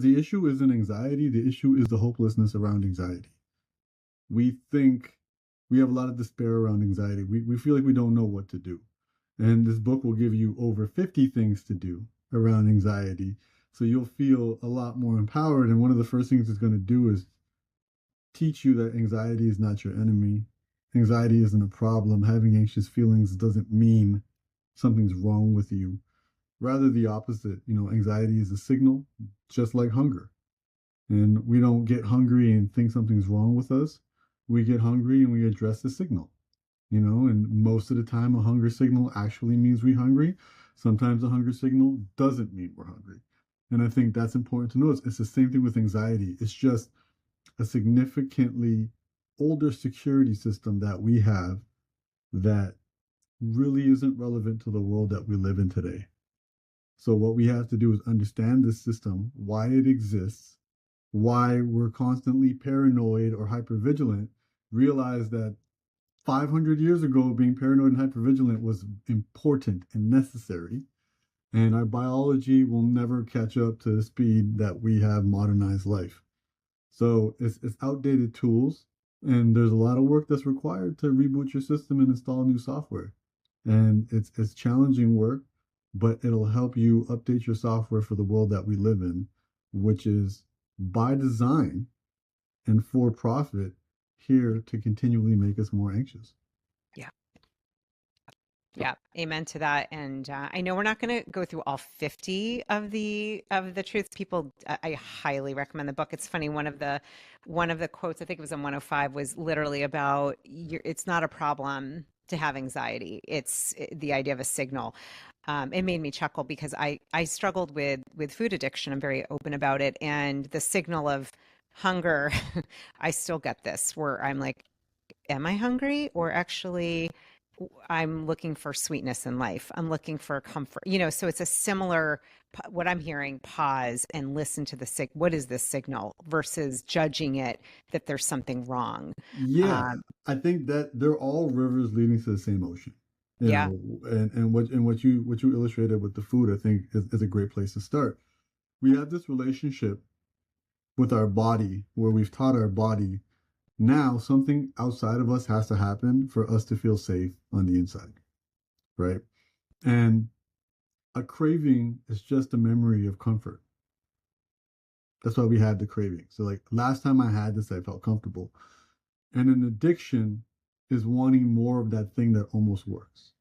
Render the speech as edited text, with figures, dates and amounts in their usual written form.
the issue isn't anxiety, the issue is the hopelessness around anxiety. We think we have a lot of despair around anxiety. We feel like we don't know what to do. And this book will give you over 50 things to do around anxiety. So you'll feel a lot more empowered. And one of the first things it's going to do is teach you that anxiety is not your enemy. Anxiety isn't a problem. Having anxious feelings doesn't mean something's wrong with you. Rather, the opposite. Anxiety is a signal, just like hunger. And we don't get hungry and think something's wrong with us. We get hungry and we address the signal. And most of the time, a hunger signal actually means we're hungry. Sometimes a hunger signal doesn't mean we're hungry. And I think that's important to know. It's the same thing with anxiety. It's just a significantly older security system that we have that really isn't relevant to the world that we live in today. So what we have to do is understand this system, why it exists, why we're constantly paranoid or hypervigilant, realize that 500 years ago, being paranoid and hypervigilant was important and necessary. And our biology will never catch up to the speed that we have modernized life. So it's outdated tools, and there's a lot of work that's required to reboot your system and install new software. And it's challenging work, but it'll help you update your software for the world that we live in, which is by design and for profit here to continually make us more anxious. Yeah. Yeah, amen to that. And I know we're not going to go through all 50 of the truths. People, I highly recommend the book. It's funny. One of the quotes, I think it was on 105, was literally about it's not a problem to have anxiety. It's the idea of a signal. It made me chuckle because I struggled with food addiction. I'm very open about it, and the signal of hunger. I still get this where I'm like, am I hungry, or actually I'm looking for sweetness in life. I'm looking for comfort. So it's a similar, what I'm hearing, pause and listen to what is this signal versus judging it that there's something wrong. Yeah, Um, I think that they're all rivers leading to the same ocean. yeah. And what you illustrated with the food, I think is a great place to start. We have this relationship with our body where we've taught our body now something outside of us has to happen for us to feel safe on the inside, right? And a craving is just a memory of comfort. That's why we had the craving. So, like, last time I had this, I felt comfortable. And an addiction is wanting more of that thing that almost works.